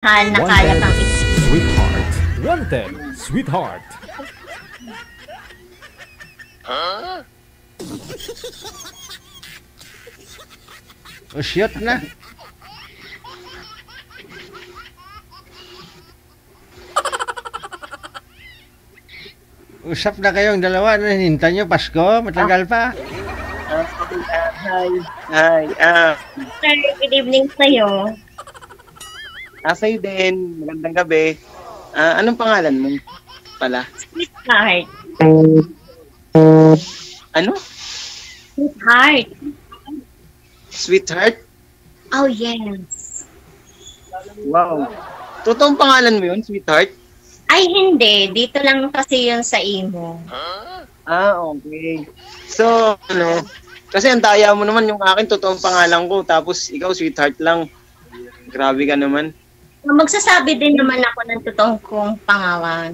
Mahal na kaya Wanted, kang sweetheart. Wanted, sweetheart. O, shoot na. Usap na kayong dalawa. Ano hinintay nyo? Pasko? Matagal pa? Hi. Hi. Sir, good evening sa'yo. Sa'yo din. Magandang gabi. Anong pangalan mo pala? Sweetheart. Ano? Sweetheart. Sweetheart? Oh, yes. Wow. Totoong pangalan mo yun, Sweetheart? Ay, hindi. Dito lang kasi yun sa imo. Okay. So, kasi ang daya mo naman yung akin, totoong pangalan ko, tapos ikaw, Sweetheart lang. Grabe ka naman. Magsasabi din naman ako ng totoong kong pangalan.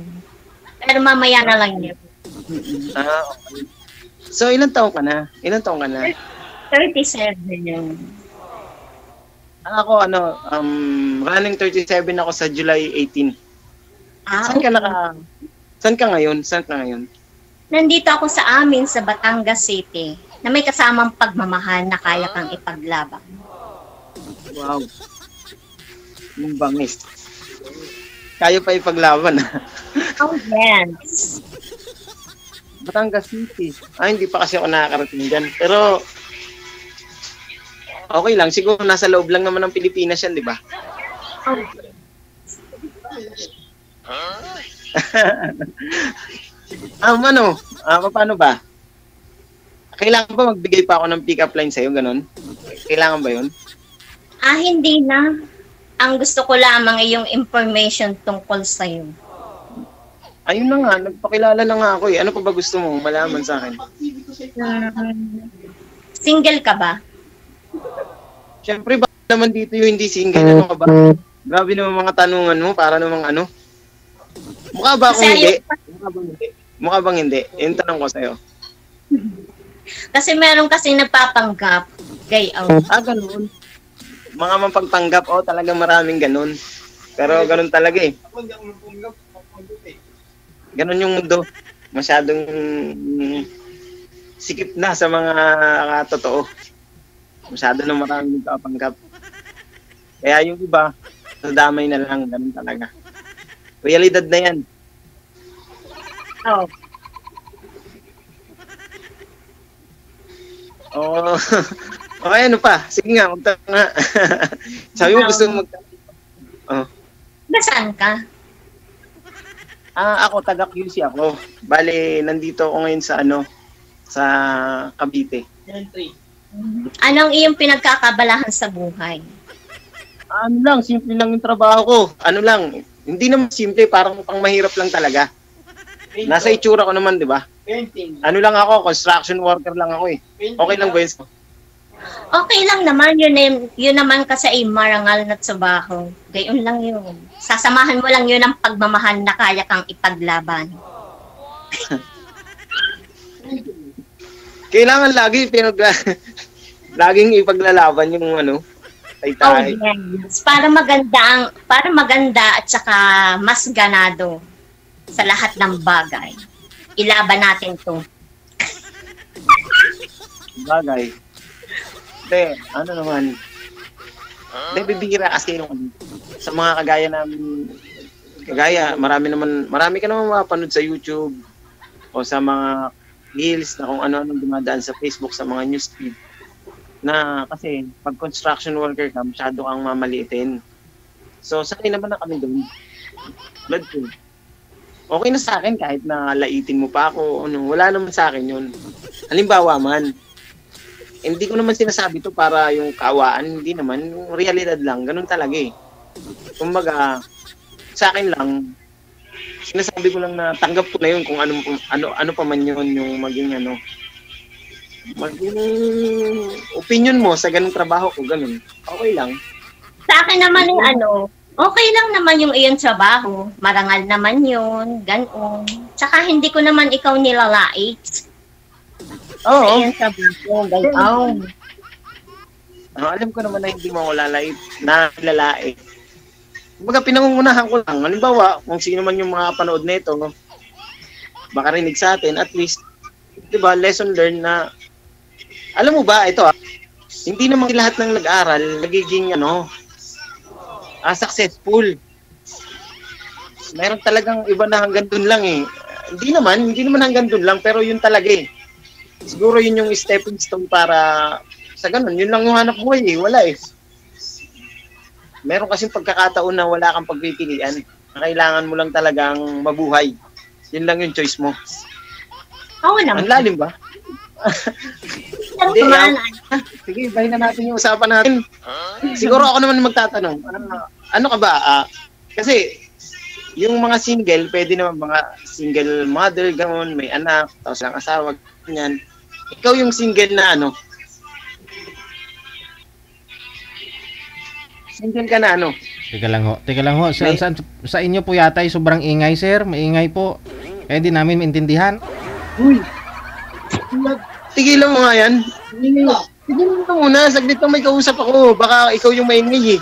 Pero mamaya na lang yun. Okay. So, ilang taong ka na? 37 yun. Ako, running 37 ako sa July 18. Saan ka ngayon? Nandito ako sa amin sa Batangas City na may kasamang pagmamahal na kaya kang ipaglaban. Wow. Yung bangis. Kaya pa ipaglaban. Oh, yes. Batangas City. Hindi pa kasi ako nakakarating dyan. Pero, okay lang. Siguro nasa loob lang naman ng Pilipinas yan, di ba? Oh, Paano ba? Kailangan ba magbigay pa ako ng pick-up line sa'yo, ganun? Kailangan ba yun? hindi na. Ang gusto ko lamang ay yung information tungkol sa'yo. Ayun na nga, nagpakilala na nga ako eh. Ano pa ba gusto mo malaman sa akin? Single ka ba? Siyempre, ba naman dito yung hindi single? Ano ka ba? Grabe naman mga tanungan mo, para namang ano? Mukha ba akong hindi? Mukha bang hindi? Yung tanong ko sa'yo. Kasi meron kasi nagpapanggap. Gayaw. Ganun. Mga mapagpanggap, talagang maraming ganun. Pero ganun talaga eh. Ganun yung mundo. Masyadong sikip na sa mga totoo. Masyado na maraming nagpapanggap. Kaya yung iba, nadamay na lang. Ganun talaga. Realidad na yan. Oh. Okay, ano pa? Sige nga, magtanong nga. Sabi mo gusto mo magtanong. Nasaan ka? Ako, taga-QC ako. Bale, nandito ako ngayon sa Cavite. Anong iyong pinagkakabalahan sa buhay? Simple lang yung trabaho ko. Hindi naman simple, parang pang mahirap lang talaga. Nasa itsura ko naman, di ba? Lang ako, construction worker lang ako eh. Okay lang ba yun? Okay lang naman. Yun naman kasi ay marangal na trabaho. Gayon lang yun. Sasamahan mo lang yun ang pagmamahal na kaya kang ipaglaban. Kailangan laging ipaglalaban yung tay-tay. Yes. Para maganda at saka mas ganado sa lahat ng bagay. Ilaban natin to. Bagay. Hindi, bibihira kasi yung sa mga kagaya namin, marami ka naman mapanood sa YouTube o sa mga reels na kung ano-anong dumadaan sa Facebook, sa mga newsfeed. Na kasi pag construction worker ka, masyado kang mamaliitin. So, sanay naman na kami doon. Blood ko. Okay na sa akin kahit na laitin mo pa ako. Wala naman sa akin yun. Halimbawa man, hindi ko naman sinasabi to para yung kaawaan. Hindi naman. Yung realidad lang. Ganun talaga eh. Kumbaga, sa akin lang, sinasabi ko lang na tanggap ko na yun kung ano pa man yun yung maging opinion mo sa ganung trabaho ko, ganun. Okay lang. Sa akin naman okay lang naman yung iyong trabaho. Marangal naman yun. Ganon. Tsaka hindi ko naman ikaw nilalait. Oo. Sa iyong trabaho. Ganon. Alam ko naman na hindi mo ako lalait. Kumbaga pinangungunahan ko lang. Halimbawa, kung sino man yung mga panood nito, makarinig sa atin, at least, di ba, lesson learned na, alam mo ba, ito hindi naman lahat ng nag-aral, nagiging, successful. Meron talagang iba na hanggang dun lang eh. Hindi naman hanggang dun lang, pero yun talaga eh. Siguro yun yung stepping stone para sa ganun. Yun lang yung hanap buhay eh. Wala eh. Meron kasing pagkakataon na wala kang pagpipilian. Kailangan mo lang talagang mabuhay. Yun lang yung choice mo. Oo naman. Ang lalim ba? Hindi, sige, bahin na natin yung usapan natin. Siguro ako naman magtatanong. Ano ka ba? Kasi yung mga single, pwede naman mga single mother, gano'n, may anak, tapos lang asawa, ganyan. Ikaw yung single na Single ka na Teka lang ho. Sa inyo po yata ay sobrang ingay, sir. Maingay po. Kaya di namin maintindihan. Uy! Tigilan mo nga yan. Tigilan mo muna. Saglit lang may kausap ako. Baka ikaw yung maingay eh.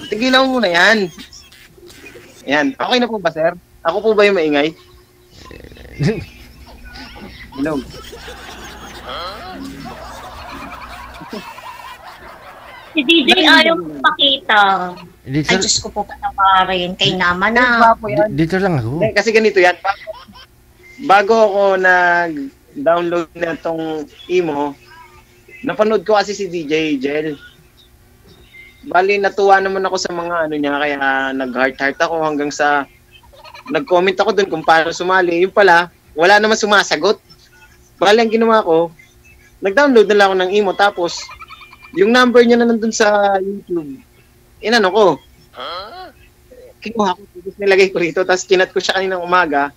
Tigilan mo muna yan. Yan. Okay na po ba, sir? Ako po ba yung maingay? Hello. Si DJ ayaw ko pakita. Ay, Diyos ko po patawarin. Kay naman na. Dito lang ako. Kasi ganito yan. Bago ako nag-download na itong emo, napanood ko kasi si DJ Jel. Bali, natuwa naman ako sa mga niya, kaya nag-heart ako hanggang sa nag-comment ako dun kung paano sumali. Yung pala, wala naman sumasagot. Bali, ang ginawa ko, nag-download na lang ako ng emo, tapos yung number niya na nandun sa YouTube, inano ko. Kinuha ko, tapos nilagay ko rito, tapos kinat ko siya kaninang umaga.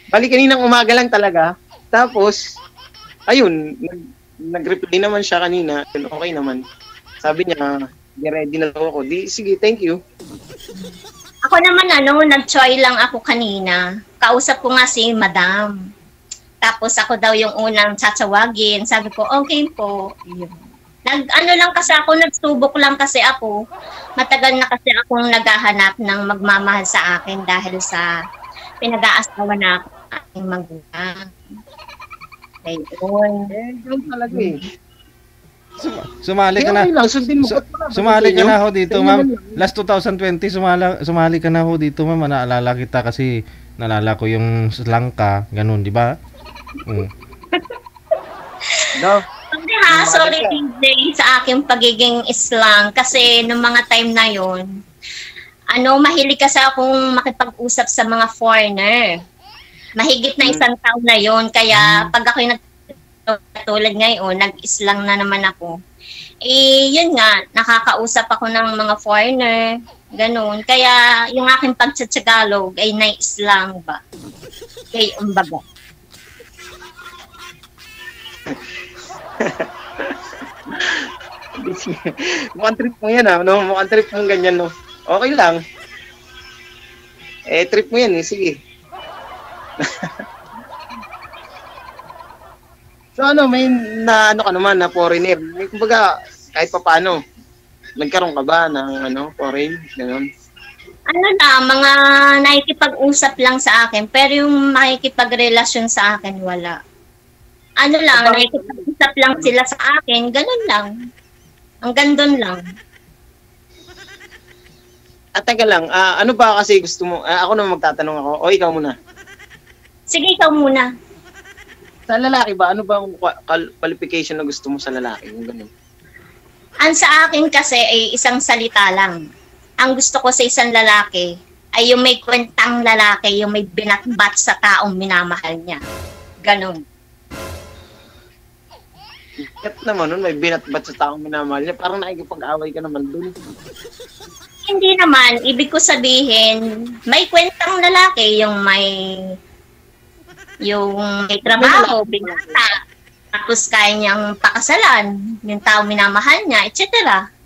Bali, kaninang umaga lang talaga. Tapos, ayun, nag-reply naman siya kanina. Okay naman. Sabi niya, ready na ako. Di, sige, thank you. Ako naman, nag-try lang ako kanina. Kausap ko nga si Madam. Tapos ako daw yung unang tsatawagin. Sabi ko, okay po. Yun. Lang kasi ako, nagsubok lang kasi ako. Matagal na kasi akong naghahanap ng magmamahal sa akin dahil sa pinag-aasawa na ako aking magulang. Ayun. Ganun talaga eh. Sumali ka na. Sumali ka na ho dito, ma'am. Last 2020, sumali ka na ho dito, ma'am. Naalala kita kasi naalala ko yung Langka, ganun, di ba? No. Sorry DJ sa aking pagiging Islang kasi nung mga time na yon, mahilig kasi akong makipag-usap sa mga foreigner. Mahigit na isang taon na yon, kaya pag ako'y tulad ngayon, nag-Islang na naman ako. Yun nga, nakakausap ako ng mga foreigner, ganun. Kaya yung aking pagtsatsagalog ay na-Islang ba? Kaya umbaga. Mukhang trip mo yan mukhang trip mo ganyan okay lang trip mo yan sige. So may ka naman na foreigner, kumbaga kahit pa paano nagkaroon ka ba ng foreign ganun? Mga nakikipag-usap lang sa akin, pero yung makikipagrelasyon sa akin wala. Nakikipag-usap lang sila sa akin, ganun lang. Hanggang doon lang. At teka lang, ano ba kasi gusto mo? Ako naman magtatanong ako, o ikaw muna. Sige, ikaw muna. Sa lalaki ba, ano ba ang qualification na gusto mo sa lalaki? Yung ganun. Ang sa akin kasi ay isang salita lang. Ang gusto ko sa isang lalaki ay yung may kwentang lalaki, yung may binatbat sa taong minamahal niya. Ganun. Kat naman nun, may binatbat sa taong minamahal niya. Parang nakikipag-away ka naman dun. Hindi naman. Ibig ko sabihin, may kwentang lalaki, yung may trabaho, binata, tapos kaya niyang pakasalan, yung tao minamahal niya, etc.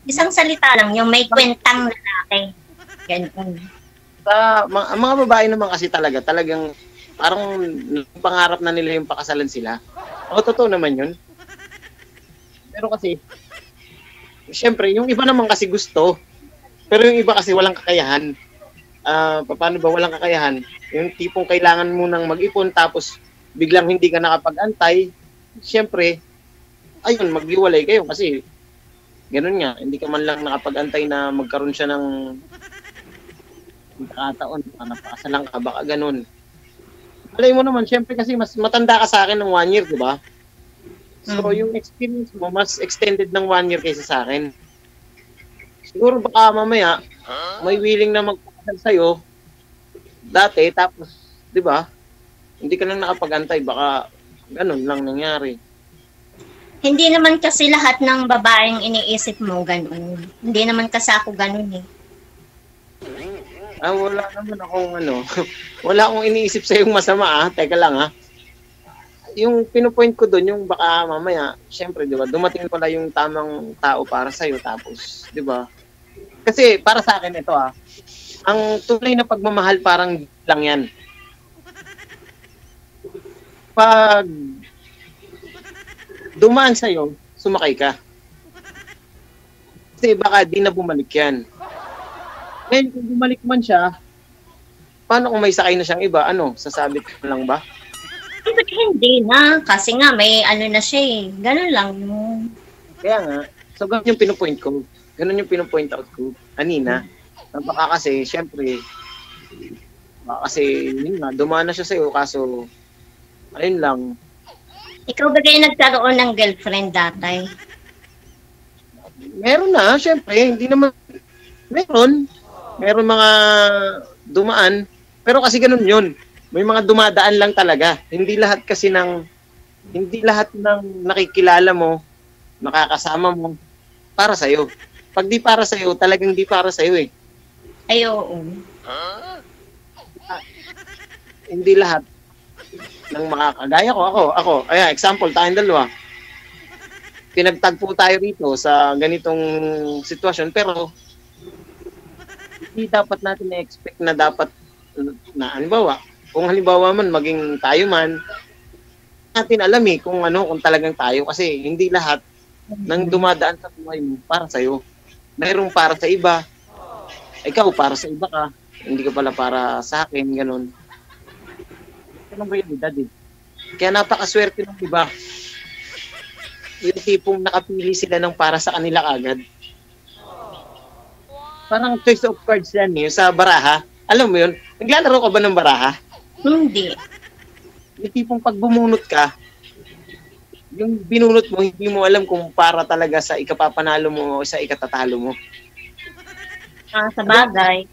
Isang salita lang, yung may kwentang lalaki. Ganun. Ang mga babae naman kasi talagang parang pangarap na nila yung pakasalan sila. O, totoo naman yun. Pero kasi, Siyempre, yung iba naman kasi gusto, pero yung iba kasi walang kakayahan. Paano ba walang kakayahan? Yung tipong kailangan mo nang mag-ipon tapos biglang hindi ka nakapag-antay, siyempre, ayun, maghiwalay kayo kasi ganun nga, hindi ka man lang nakapag-antay na magkaroon siya ng pagkakataon, napakasalang ka, baka ganun. Alay mo naman, siyempre kasi mas matanda ka sa akin ng 1 year, di ba? So, yung experience mo, mas extended ng 1 year kaysa sa akin. Siguro baka mamaya, may willing na magpapasal sa'yo, dati, tapos, di ba, hindi ka lang nakapag-antay, baka ganun lang nangyari. Hindi naman kasi lahat ng babaeng iniisip mo ganun. Hindi naman kasi ako ganun eh. Wala naman akong wala akong iniisip sa yung masama Teka lang Yung pinupoint ko doon, yung baka mamaya, syempre, di ba, dumating pala yung tamang tao para sa'yo, tapos, di ba? Kasi, para sa akin, ito ang tunay na pagmamahal parang lang yan. Pag dumaan sa'yo, sumakay ka. Kasi baka di na bumalik yan. Ngayon, kung bumalik man siya, paano kung may sakay na siyang iba? Sasabit ka lang ba? Hindi na. Kasi nga, may na siya eh. Ganun lang yun. Kaya nga, so ganun yung pinupoint ko. Ganun yung pinupoint out ko. Kanina. Baka kasi, syempre, yun nga, dumaan na siya sa'yo, kaso, ayun lang. Ikaw ba kayo nagkaroon ng girlfriend dati? Meron na, syempre, hindi naman, meron mga dumaan, pero kasi ganun yun. May mga dumadaan lang talaga. Hindi lahat ng nakikilala mo, nakakasama mo, para sa'yo. Pag di para sa'yo, talagang di para sa'yo eh. Ay, oo. Hindi lahat ng makakagaya ko. Ako, example, tayong dalawa. Pinagtagpo tayo rito sa ganitong sitwasyon, pero hindi dapat natin na-expect na dapat na halimbawa, kung halimbawa man maging tayo man, natin alam kung talagang tayo, kasi hindi lahat ng dumadaan sa buhay mo para sa'yo. Mayroong para sa iba, ikaw para sa iba ka, hindi ka pala para sa akin, ganun. Ganun ba yung edad Kaya napakaswerte ng iba. Yung tipong nakapili sila ng para sa kanila agad. Parang choice of cards yan sa baraha. Alam mo yun? Naglalaro ka ba ng baraha? Hindi. Yung tipong pag bumunot ka, yung binunot mo, hindi mo alam kung para talaga sa ikapapanalo mo o sa ikatatalo mo. Sa bagay.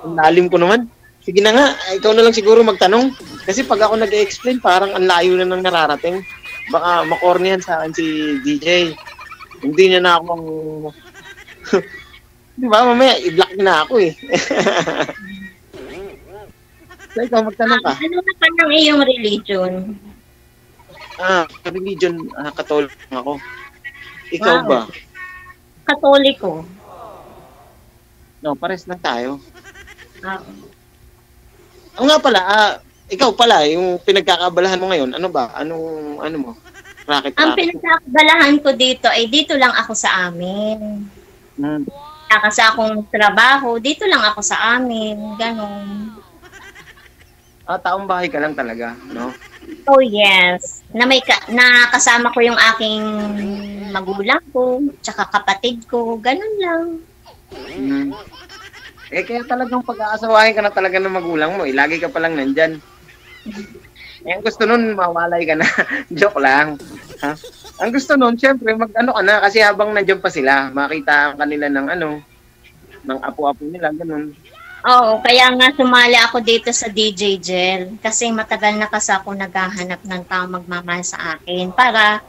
Ang lalim ko naman. Sige na nga, ikaw na lang siguro magtanong. Kasi pag ako nag-explain, parang ang layo na nang nararating. Baka makornihan sa akin si DJ. Hindi niya na akong... Di ba, mamaya, i-block na ako eh. So, ikaw, magtanong ka. Ano na pa ng iyong religion? Religion, Katolik ako. Ikaw ba? Katoliko. No, pares lang tayo. Oo. Nga pala, ikaw pala, yung pinagkakabalahan mo ngayon, ano ba? Ano mo? Racket. Ang pinagkakabalahan ko dito ay dito lang ako sa amin. Kasi akong trabaho, dito lang ako sa amin. Ganon. Taong bahay ka lang talaga, no? Oh yes. Nakasama ko yung aking magulang ko, tsaka kapatid ko, ganon lang. Kaya talagang pag-aasawahin ka na talaga ng magulang mo. Lagi ka palang nandyan. Ang gusto nun, mawalay ka na. Joke lang. Ang gusto nun, syempre, ka na. Kasi habang nandyan pa sila, makita kanila ng ng apo-apo nila, ganun. Oo, kaya nga sumali ako dito sa DJ Gel. Kasi matagal na kasi ako naghahanap ng tao magmamahal sa akin. Para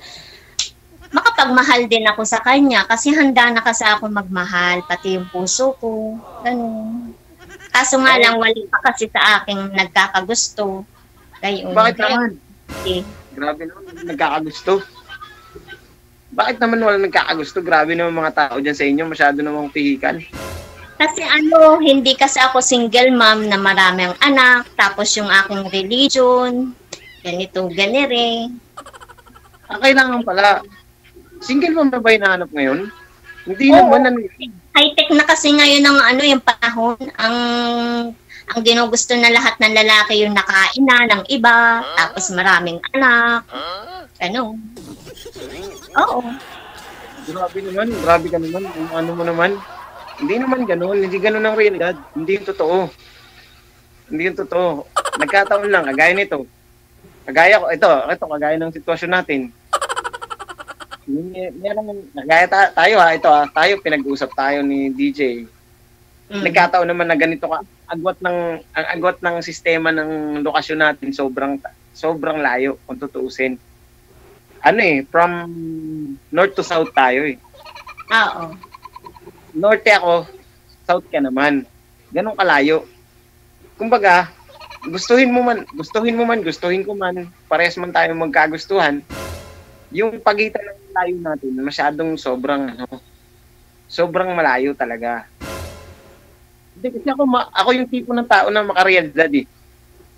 makapagmahal din ako sa kanya kasi handa na kasi ako magmahal, pati yung puso ko, ganun. Kaso nga lang, wali pa kasi sa aking nagkakagusto. Gayon. Bakit naman? Okay. Grabe naman, nagkakagusto. Bakit naman wala nagkakagusto? Grabe naman mga tao dyan sa inyo, masyado namang pihikan. Kasi hindi kasi ako single mom na maraming anak, tapos yung aking religion, ganito, ganire. Kailangan pala. Single mom na ba hinahanap ngayon? Hindi Oo. naman ano. High-tech na kasi ngayon ang ano, yung panahon. Ang ginugusto na lahat ng lalaki yung nakain na ng iba, tapos maraming anak. Ano? Oo. Grabe ka naman. Yung ano mo naman. Hindi naman ganun. Hindi ganun ang realidad. Hindi yung totoo. Hindi yung totoo. Nagkataon lang, kagaya nito. Kagaya ko, ito, kagaya ng sitwasyon natin. Kagaya tayo tayo pinag-usap tayo ni DJ. Nagkataon naman na ganito ka, ang agwat ng sistema ng lokasyon natin sobrang layo kung tutuusin. Ano from north to south tayo Oo. Norte ako, south ka naman. Ganun kalayo. Kumbaga, gustuhin ko man, parehas man tayo magkagustuhan. Yung pagitan ng layo natin, masyadong sobrang malayo talaga. Hindi kasi ako yung tipo ng tao na makarealidad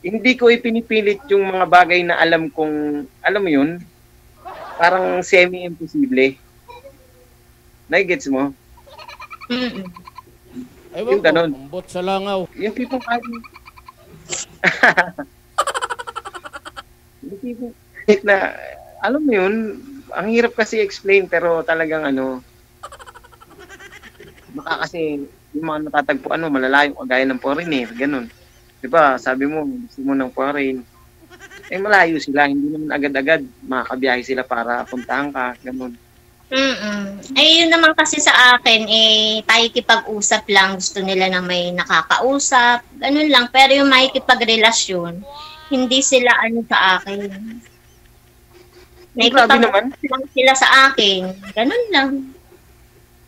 Hindi ko ipinipilit yung mga bagay na alam mo yun, parang semi-imposible. Nai-gets mo? Ewan Yung ganon. bot sa langaw. Yung tipong yung tipong na, alam mo yun, ang hirap kasi explain pero talagang baka kasi yung mga natatagpuan mo, malalayo kagaya ng foreigner, ganun. Diba, sabi mo, gusto mo ng foreign. Malayo sila, hindi naman agad-agad makakabiyahe sila para puntahan ka, ganun. Yun naman kasi sa akin, tayo kipag-usap lang, gusto nila na may nakakausap, ganun lang. Pero yung makikipagrelasyon, hindi sila sa akin. Grabe naman. Lang sila sa akin, ganun lang.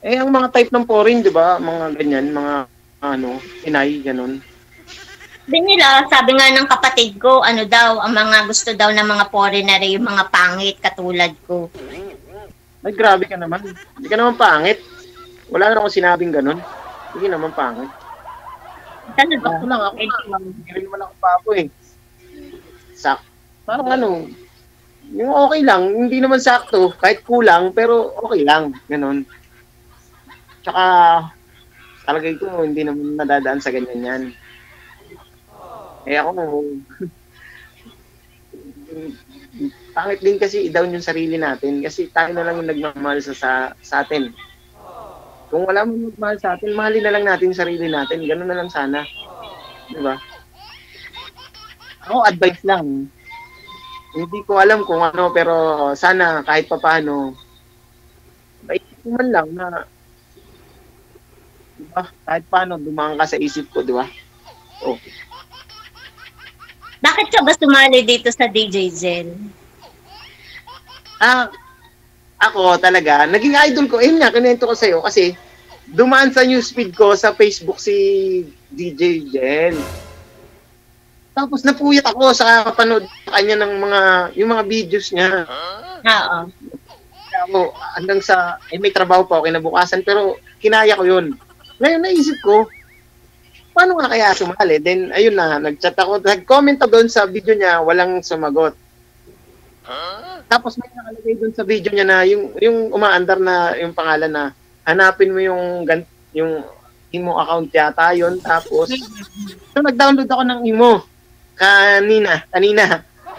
Ang mga type ng foreign, di ba? Mga ganyan, mga inay, ganun. Din nila, sabi nga ng kapatid ko, ang mga gusto daw ng mga foreigner, yung mga pangit katulad ko. Ay, grabe ka naman. Hindi ka naman pangit. Wala na akong sinabing ganun. Hindi naman pangit. Talaga? Ako lang, hindi naman ako papo Parang yung okay lang, hindi naman sakto, kahit kulang, pero okay lang, ganun. Tsaka, talagay ko, hindi naman nadadaan sa ganyan yan. Ako, pangit din kasi i-down yung sarili natin kasi tayo na lang yung nagmamahal sa atin. Kung wala mo magmahal sa atin, mahalin na lang natin yung sarili natin. Ganun na lang sana. Diba? Ako, advice lang. Hindi ko alam kung pero sana kahit papaano, maisip man lang na, diba? Kahit paano, dumaan ka sa isip ko, diba? Oh. Bakit ka ba sumali dito sa DJ Zen? Ako talaga, naging idol ko. Kinento ko sa'yo kasi dumaan sa newsfeed ko sa Facebook si DJ Jen. Tapos napuyat ako sa kapanood kanya ng yung mga videos niya. Oo. Hanggang sa, may trabaho pa ako kinabukasan, pero kinaya ko yun. Ngayon naisip ko, paano nga kaya sumali? Then, ayun na, nag-chat ako, nag-comment ako doon sa video niya, walang sumagot. Tapos may nakalagay doon sa video niya na yung umaandar na yung pangalan na hanapin mo yung Imo account yata yun. Tapos nag-download ako ng Imo kanina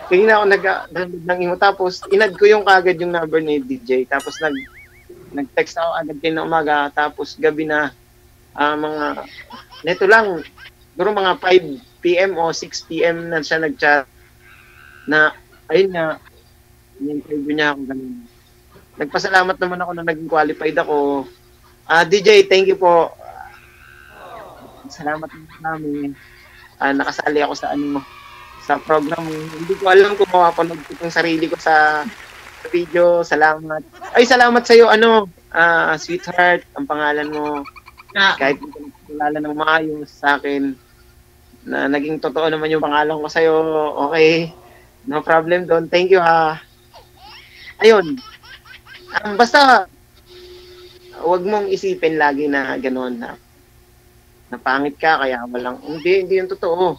ako nag-download ng Imo, tapos inad ko yung kagad yung number ni DJ, tapos nag-text ako agad din na umaga, tapos gabi na neto lang siguro mga 5 PM o 6 PM na siya nag-chat na ayun nga, in-interview niya ako ganun. Nagpasalamat naman ako na naging qualified ako. DJ, thank you po. Salamat namin. Nakasali ako sa program. Hindi ko alam kung mapapanood ko yung sarili ko sa video. Salamat. Ay, salamat sa iyo sweetheart, ang pangalan mo. Kahit hindi ko nakilala ng maayos sa akin, na naging totoo naman yung pangalan ko sa iyo. Okay. No problem doon. Thank you Ayun. Basta wag mong isipin lagi na gano'n na pangit ka kaya hindi yung totoo.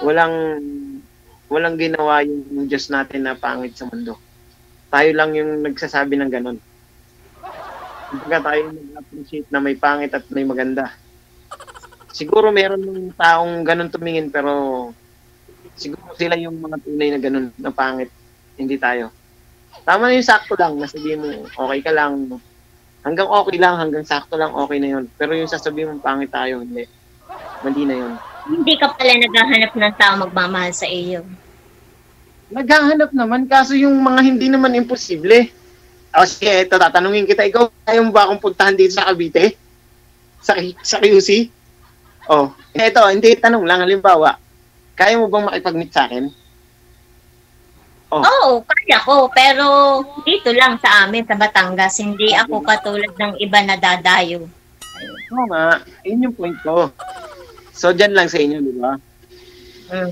Walang ginawa yung Diyos natin na pangit sa mundo. Tayo lang yung nagsasabi ng gano'n. Kumbaga tayo nag-appreciate na may pangit at may maganda. Siguro meron ng taong ganun tumingin pero siguro sila yung mga tunay na ganun na pangit. Hindi tayo. Tama na yung sakto lang. Nasabihin mo, okay ka lang. Hanggang okay lang, hanggang sakto lang, okay na yun. Pero yung sasabihin mo, pangit tayo, hindi. Mali na yun. Hindi ka pala naghahanap ng tao magmamahal sa iyo. Naghahanap naman, kaso yung mga hindi naman imposible. O sige, ito, tatanungin kita, ikaw, kaya mo ba akong puntahan dito sa Cavite? Sa QC? Oh, ito, hindi tanong lang, halimbawa, kaya mo bang makipag-meet sa akin? Oh. Oo, kaya ko. Pero dito lang sa amin, sa Batangas. Hindi ako katulad ng iba na dadayo. Oo nga, yun yung point ko. So, dyan lang sa inyo, di ba?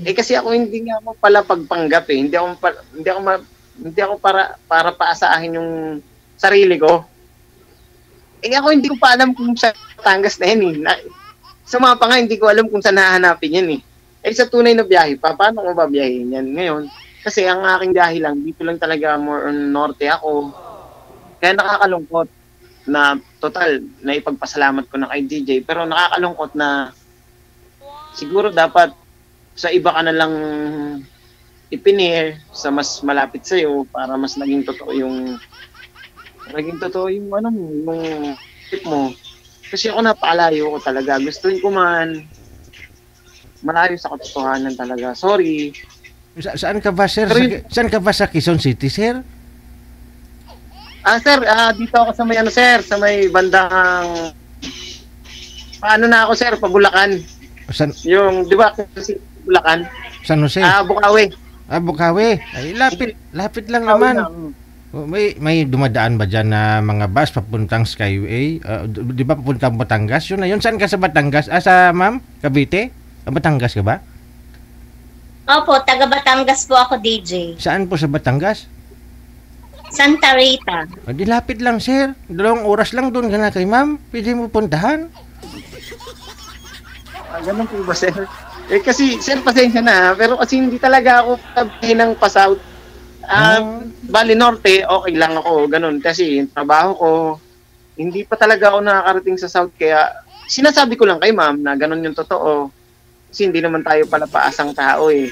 Kasi ako hindi nga ako pala pagpanggap eh. Hindi ako para paasahin yung sarili ko. Ako hindi ko pa alam kung sa Batangas na yan eh. Sumapa nga, hindi ko alam kung saan hahanapin yan eh. Sa tunay na biyahe pa, paano ko babiyahin yan ngayon? Kasi ang aking biyahe lang, dito lang talaga more on norte ako. Kaya nakakalungkot na total, na ipagpasalamat ko na kay DJ. Pero nakakalungkot na siguro dapat sa iba ka na lang ipinir sa mas malapit sa'yo para mas naging totoo yung ano mo, yung tip mo. Kasi ako napakalayo ko talaga. Gustuin ko man malayo sa katotohanan talaga. Sorry. Saan ka ba, sir? Saan ka ba sa Quezon City, sir? Sir, dito ako sa may sir, sa may bandang paano na ako, sir, Pabulacan. Yung, di ba, Bulacan? San Jose? Bukawi. Bukawi. Ay, lapit lang naman. May dumadaan ba dyan na mga bus papuntang Skyway? Di ba papuntang Batangas? Yun na yun. Saan ka sa Batangas? Sa ma'am? Cavite? Batangas ka ba? Opo, taga Batangas po ako, DJ. Saan po sa Batangas? Santa Rita. Di lapit lang, sir. 2 oras lang doon ka na kay ma'am. Pwede mo puntahan. Ganun po ba, sir? Kasi, sir, pasensya na. Pero kasi hindi talaga ako tabihin ng pa-south. Bali Norte, okay lang ako. Ganun. Kasi yung trabaho ko, hindi pa talaga ako nakakarating sa south. Kaya, sinasabi ko lang kay ma'am na ganun yung totoo. Kasi hindi naman tayo pala paasang tao eh.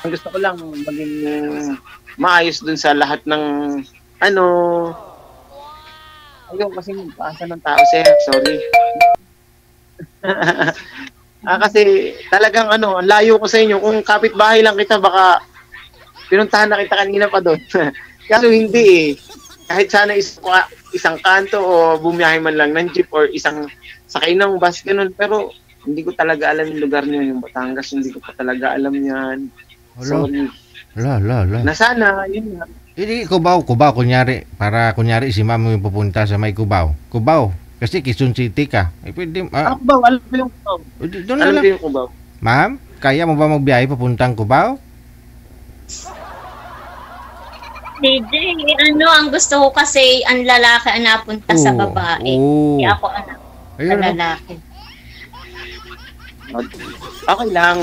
Ang gusto ko lang maging maayos dun sa lahat ng ayaw kasi paasa ng tao, sir. Sorry. Kasi talagang ang layo ko sa inyo. Kung kapitbahay lang kita, baka pinuntahan na kita kanina pa doon. Kaso hindi eh. Kahit sana isang kanto o bumiyahe man lang ng jeep or isang sakay ng bus, ganun. Pero hindi ko talaga alam yung lugar niyo, yung Batangas, hindi ko pa talaga alam yan. Sorry. Na sana, yun nga. Hindi, Cubao, kunyari si ma'am yung pupunta sa may Cubao. Kasi Quezon City ka. Pwede, Cubao, alam ko yung Cubao. Alam ko yung Cubao. Ma'am, kaya mo ba magbiyahe papuntang Cubao? DJ, ang gusto ko kasi ang lalaki ang napunta sa babae. Hindi ako sa lalaki. Okay lang.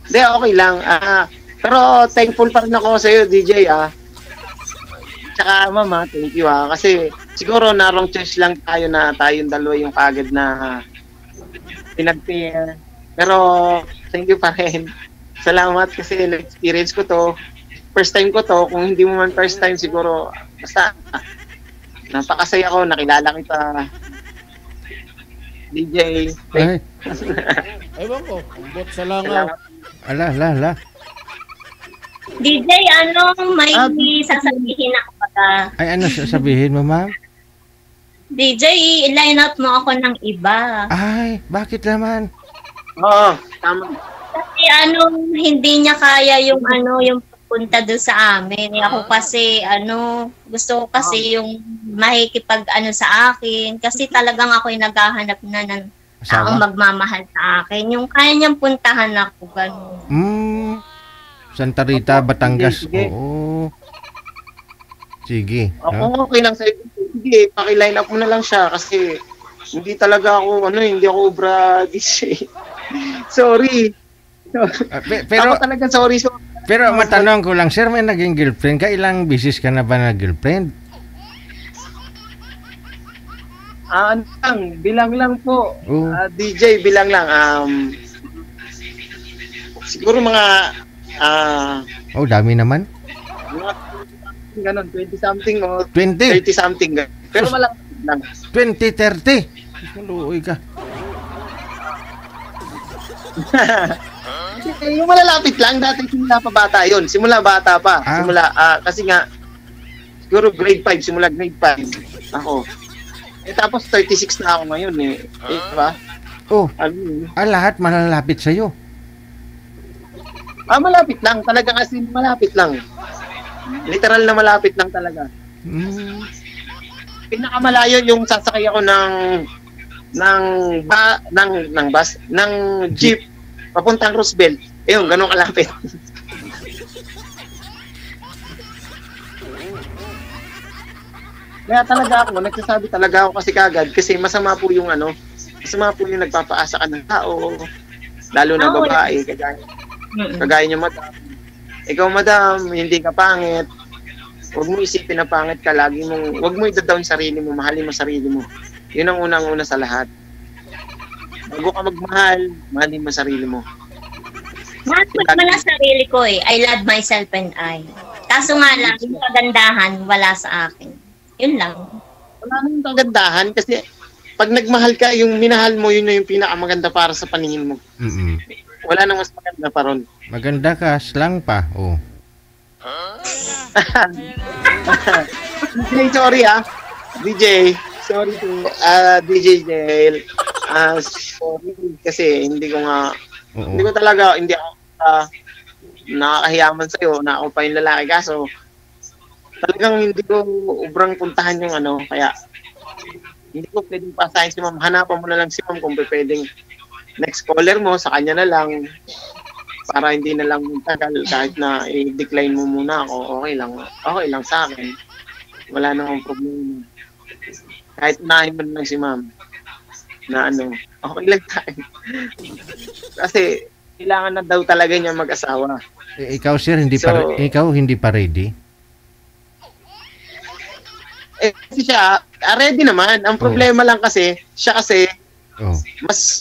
Hindi, okay lang. Pero thankful pa rin ako sa iyo, DJ. Tsaka mama, thank you kasi siguro na wrong choice lang tayo na tayong dalawa yung kagad na pinag-pair. Pero thank you pa rin. Salamat kasi na-experience ko to. First time ko to. Kung hindi mo man first time siguro basta napakasaya ko, nakilala kita. DJ. Ewan ko, bot sa langaw. Ala. DJ, may sasabihin ako pagka. Ay, ano sasabihin mo, ma'am? DJ, i-line out mo ako ng iba. Ay, bakit naman? Oo, tama. Kasi hindi niya kaya yung punta doon sa amin. Ako kasi, gusto ko kasi yung mahikipag sa akin. Kasi talagang ako'y naghahanap na ng taong magmamahal sa akin. Yung kaya niyang puntahan ako, gano'n. Santa Rita, Batangas. Sige. Oo. Sige. Ako okay lang sa'yo. Sige, paki-line up mo na lang siya kasi hindi talaga ako, hindi ako obra DJ. Sorry. Pero ako talaga sorry. Pero matanong ko lang, sir, may naging girlfriend ka? Ilang bisis ka na ba na girlfriend? Ano lang, bilang lang po. Oh. DJ, bilang lang. Siguro mga Oh, dami naman. mga ganun, 20 something o 20. 30 something. Pero malapit lang. 20, 30. Maluoy ka. Yung malalapit lang, dati simula pa bata yun. Simula bata pa. Simula, kasi nga, siguro grade 5, simula grade 5. Ako. Tapos 36 na ako ngayon eh. Diba? Oh, Ano, lahat malalapit sa'yo. malapit lang. Talaga kasi malapit lang. Literal na malapit lang talaga. Pinakamalayo yung sasakay ako ng bus, ng jeep papuntang Roosevelt. Ayun, ganun kalapit. Kaya talaga ako, nagsasabi talaga ako kasi kagad kasi masama po yung nagpapaasa ka ng tao, lalo na babae, kagaya niyo, madam. Ikaw, madam, hindi ka pangit. Huwag mo isipin na pangit ka, huwag mo i-down sarili mo, mahalin mo sarili mo. Yun ang unang-una sa lahat. Bago ka magmahal, mahalin mo sarili mo. Mahal ko naman ang sarili ko eh. I love myself and I. Kaso nga lang, yung kagandahan, wala sa akin. Yun lang. Wala nang kagandahan kasi pag nagmahal ka, yung minahal mo, yun na yung pinakamaganda para sa paningin mo. Wala nang mas maganda pa ron. Maganda ka, slang pa. Oh. DJ, sorry DJ, sorry to DJ Jail. Sorry kasi hindi ko talaga, hindi ako nakakahiyaman sa'yo na ako pa yung lalaki, kaso talagang hindi ko ubrang puntahan yung kaya hindi ko pwedeng pasahin si ma'am. Hanapan mo na lang si ma'am kung pwedeng next caller mo, sa kanya na lang para hindi na lang tagal, kahit na i-decline mo muna ako, okay lang sa akin, wala namang problema. Kahit unahin mo na lang si ma'am na okay lang tayo. Kasi kailangan na daw talaga niya mag-asawa. Ikaw sir, ikaw hindi pa ready? Kasi siya, ready naman. Ang problema lang kasi, siya kasi,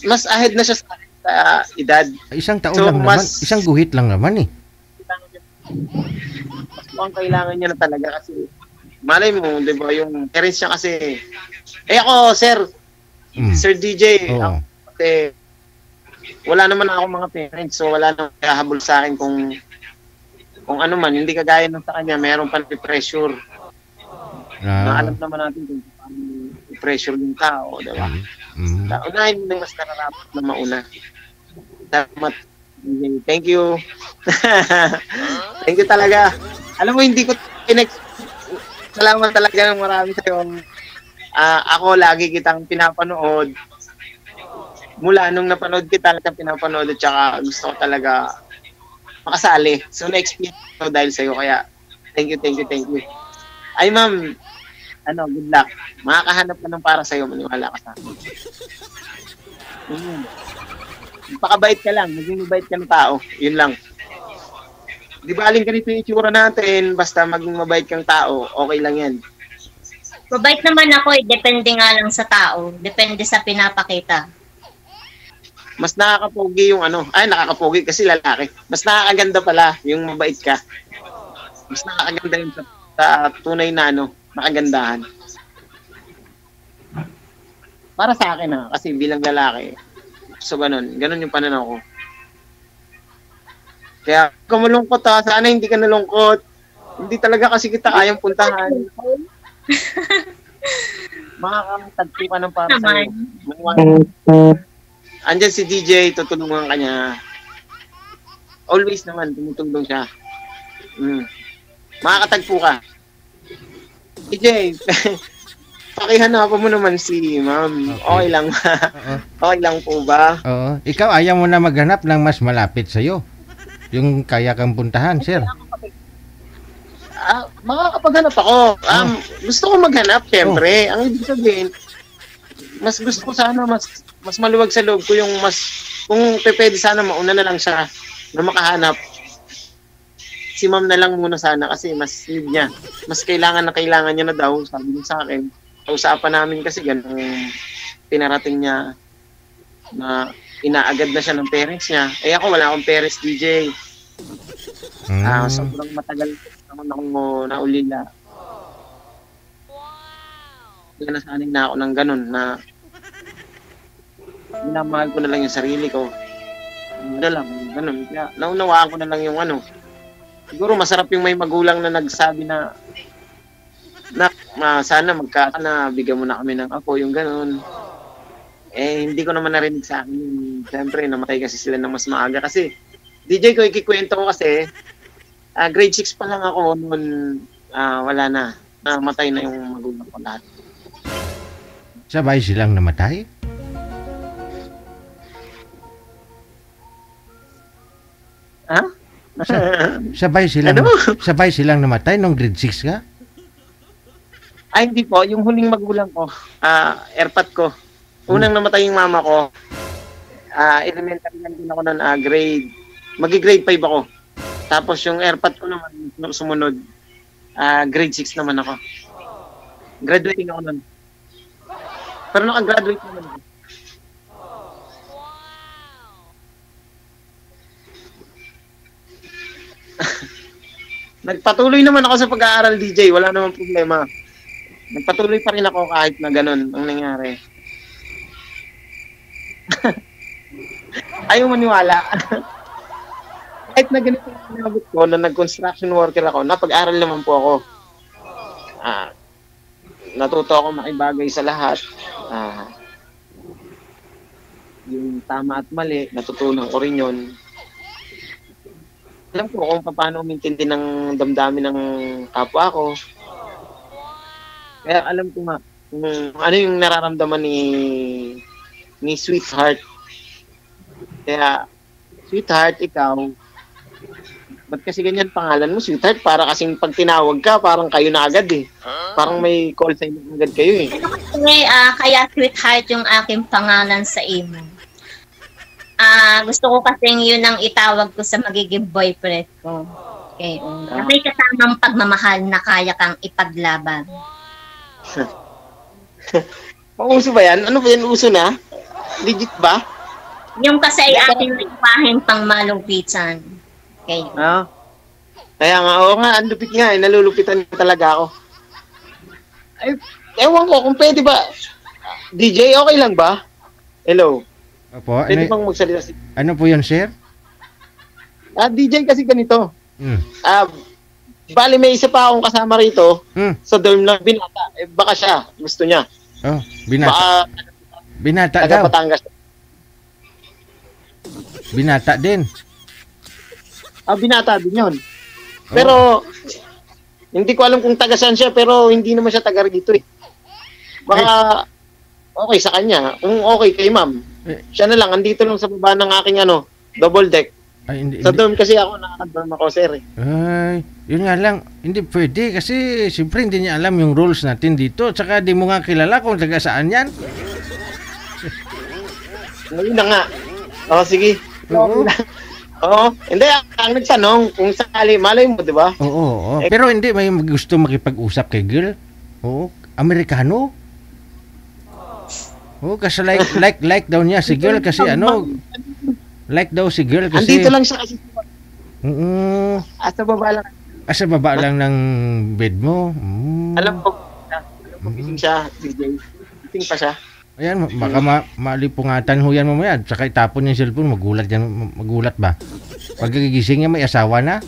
mas ahead na siya sa edad. Isang taon lang naman, isang guhit lang naman eh. Ang kailangan niya na talaga kasi, malay mo, di ba, yung parents niya kasi, ako, Sir DJ, ako, kasi, wala naman ako mga parents, so wala nang kahabol sa akin kung ano man, hindi kagaya nung sa kanya, meron pa pressure. Alam naman natin kung paano i-pressure yung tao, di ba? Unahin mo mas nararapat na mauna. Salamat. Thank you. Thank you talaga. Alam mo, hindi ko salamat talaga ng marami sa'yo. Ako lagi kitang pinapanood. Mula nung napanood kita, pinapanood at saka gusto ko talaga makasali. So, na-experience ko dahil sa'yo. Kaya, thank you. Ay, ma'am, good luck. Makakahanap ka ng para sa'yo, maniwala ka sa akin. Pakabait ka lang, maging mabait ka ng tao. Yun lang. Di ba aling ganito yung itsura natin, basta maging mabait kang tao, okay lang yan. Mabait naman ako eh, depende nga lang sa tao. Depende sa pinapakita. Mas nakakapogi yung nakakapogi kasi lalaki. Mas nakakaganda pala yung mabait ka. Mas nakakaganda yung sa tunay na nakagandahan. Para sa akin kasi bilang lalaki. So ganun yung pananaw ko. Kaya kung malungkot sana hindi ka nalungkot. Hindi talaga kasi kita kayang puntahan. Makakatagpo ka ng para sa'yo. Andyan si DJ, tutulungan ka niya. Always naman, tumutulong siya. Makakatagpo ka. DJ, pakihanapan mo naman si ma'am. Okay lang ba? Okay lang po ba? Oo. Ikaw ayaw mo na maghanap ng mas malapit sa'yo. Yung kaya kang puntahan, sir. Makakapaghanap ako. Gusto ko maghanap, syempre. Ang ibig sabihin, mas gusto ko sana, mas maluwag sa loob ko yung kung pwede sana mauna na lang siya na makahanap. Si ma'am na lang muna sana kasi mas need niya. Mas kailangan niya na daw, sabi niya sa akin. usapan namin kasi ganun pinarating niya na inaagad na siya ng parents niya. Eh ako wala akong parents, DJ. Sobrang matagal ako naulila. Kaya nasanay na ako ng ganun na minamahal ko na lang yung sarili ko. Ganun. Kaya naunawaan ko na lang yung siguro masarap yung may magulang na nagsabi na sana magkakana, bigyan mo na kami ng apo, yung ganun. Eh, hindi ko naman narinig sa akin. Siyempre, namatay kasi sila ng mas maaga. Kasi, DJ ko, ikikwento ko kasi, grade 6 pa lang ako noon, wala na. Namatay na yung magulang ko lahat. Sabay silang namatay? Ha? Sabay silang namatay nung grade 6 ka? Ay, hindi po. Yung huling magulang ko, airpat ko. Unang namatay yung mama ko. Elementary lang din ako noon, grade 5 ako. Tapos yung airpat ko naman, sumunod, grade 6 naman ako. Graduating ako noon. Pero nakagraduate naman ako. Nagpatuloy naman ako sa pag-aaral, DJ. Wala namang problema. Nagpatuloy pa rin ako kahit na ganun ang nangyari. Ayaw maniwala. Kahit na ganito ang nabot ko, na nag-construction worker ako, napag-aral naman po ako. Natuto ako makibagay sa lahat. Yung tama at mali, natutunan ko rin yun. Alam ko kung paano umintindi ng damdamin ng kapwa ko. Kaya alam ko nga kung ano yung nararamdaman ni Sweetheart. Kaya, Sweetheart, ikaw, ba't kasi ganyan pangalan mo, Sweetheart? Para kasing pag tinawag ka, parang kayo na agad eh. Parang may call sign agad kayo eh. Kaya Sweetheart yung aking pangalan sa imo. Gusto ko kasing yun ang itawag ko sa magiging boyfriend ko. Okay. May kasamang pagmamahal na kaya kang ipaglaban. Uso ba yan? Ano ba yan? Uso na? Legit ba? Yung kasi ay ating ipahin pang malupitan. Okay. Kaya nga, oo nga, ang lupit nga, nalulupitan talaga ako. Ay, ewan ko, kung pwede ba, DJ, okay lang ba? Hello? Opo, pwede bang magsalita si... Ano po yun, sir? DJ kasi ganito. Bali, may isa pa akong kasama rito sa dorm ng binata. Baka siya, gusto niya. Oh, binata. Baka, binata taga daw. Batangas. Binata din. Binata din yun. Pero, hindi ko alam kung taga saan siya, pero hindi naman siya taga rito eh. Baka, okay sa kanya. Kung okay kay ma'am, siya na lang, andito lang sa baba ng aking double deck. Ay, hindi, sa dorm kasi ako, nakaka-dorm ako, sir eh. Ay, yun nga lang, hindi pwede kasi siyempre hindi niya alam yung rules natin dito. Tsaka di mo nga kilala kung taga saan yan. Ngayon na nga. Sige. Hindi, ang nagtanong kung sakali, malay mo, di ba? Oo. Pero hindi, may gusto makipag-usap kay girl. Oo, Amerikano. Oo, kasi like daw niya si girl kasi like daw si girl kasi... Andito lang siya kasi. Sa baba lang. Sa baba lang ng bed mo. Alam ko gising siya, DJ. Gising pa siya. Ayan, baka malipungatan ho yan mamaya. Saka itapon yung cellphone, magulat ba? Pag gigising niya, may asawa na?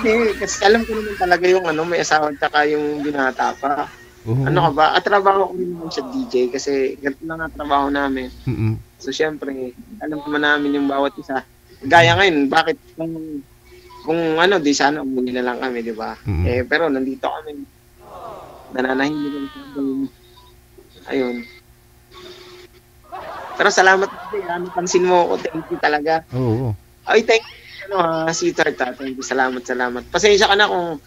Hindi, kasi alam ko naman talaga yung may asawa tsaka yung binata pa. Ano ka ba? Trabaho ko rin naman sa DJ kasi ganito lang ang trabaho namin. So, syempre, alam naman namin yung bawat isa. Gaya ngayon, bakit kung di sana umuwi na lang kami, di ba? Pero nandito kami. Nananahimik lang sa ayun. Pero salamat din. Napansin mo ako. Thank you talaga. Oo. Ay, thank you. Sweetheart. Thank you. Salamat. Pasensya ka na kung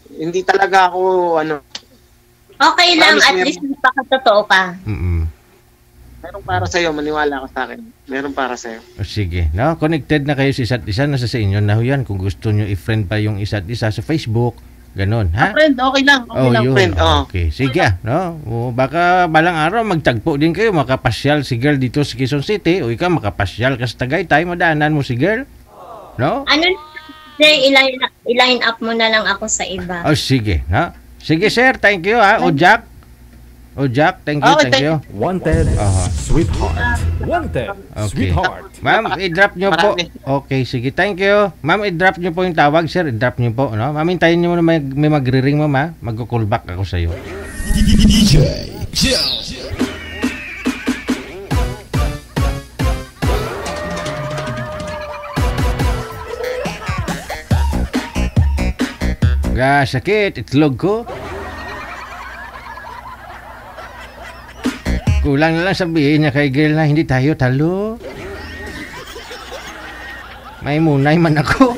hindi talaga ako, Okay lang, at least napakatotoo ka. Meron para sa'yo, maniwala ka sa akin. Meron para sa'yo. Sige. No, connected na kayo sa isa't isa, nasa sa inyo na yan. Kung gusto nyo i-friend pa yung isa't isa sa Facebook, Ganon, ha? Friend, okay lang. Okay lang, yun. friend. Okay, sige, no? O, baka balang araw magtagpo din kayo, makapasyal si girl dito sa Quezon City, o ikaw makapasyal ka sa Tagaytay, madaanan mo si girl. No? Ano, sir, i-line up mo na lang ako sa iba. Oh, sige, no? Sige, sir, thank you, ha? O, Jack, thank you, thank you. Wanted, sweetheart. Wanted, Okay. sweetheart. Ma'am, i-drop nyo po. Marami. Okay, sige, thank you. Ma'am, i-drop nyo po yung tawag, sir. I-drop nyo po, no? Ma'am, hintayin nyo na may magre-ring, ma'am, ha? Mag-call back ako sa'yo. DJ Jill. Sakit, itlog ko. Kulang na lang sabihin niya kay girl na hindi tayo talo. May munay man ako.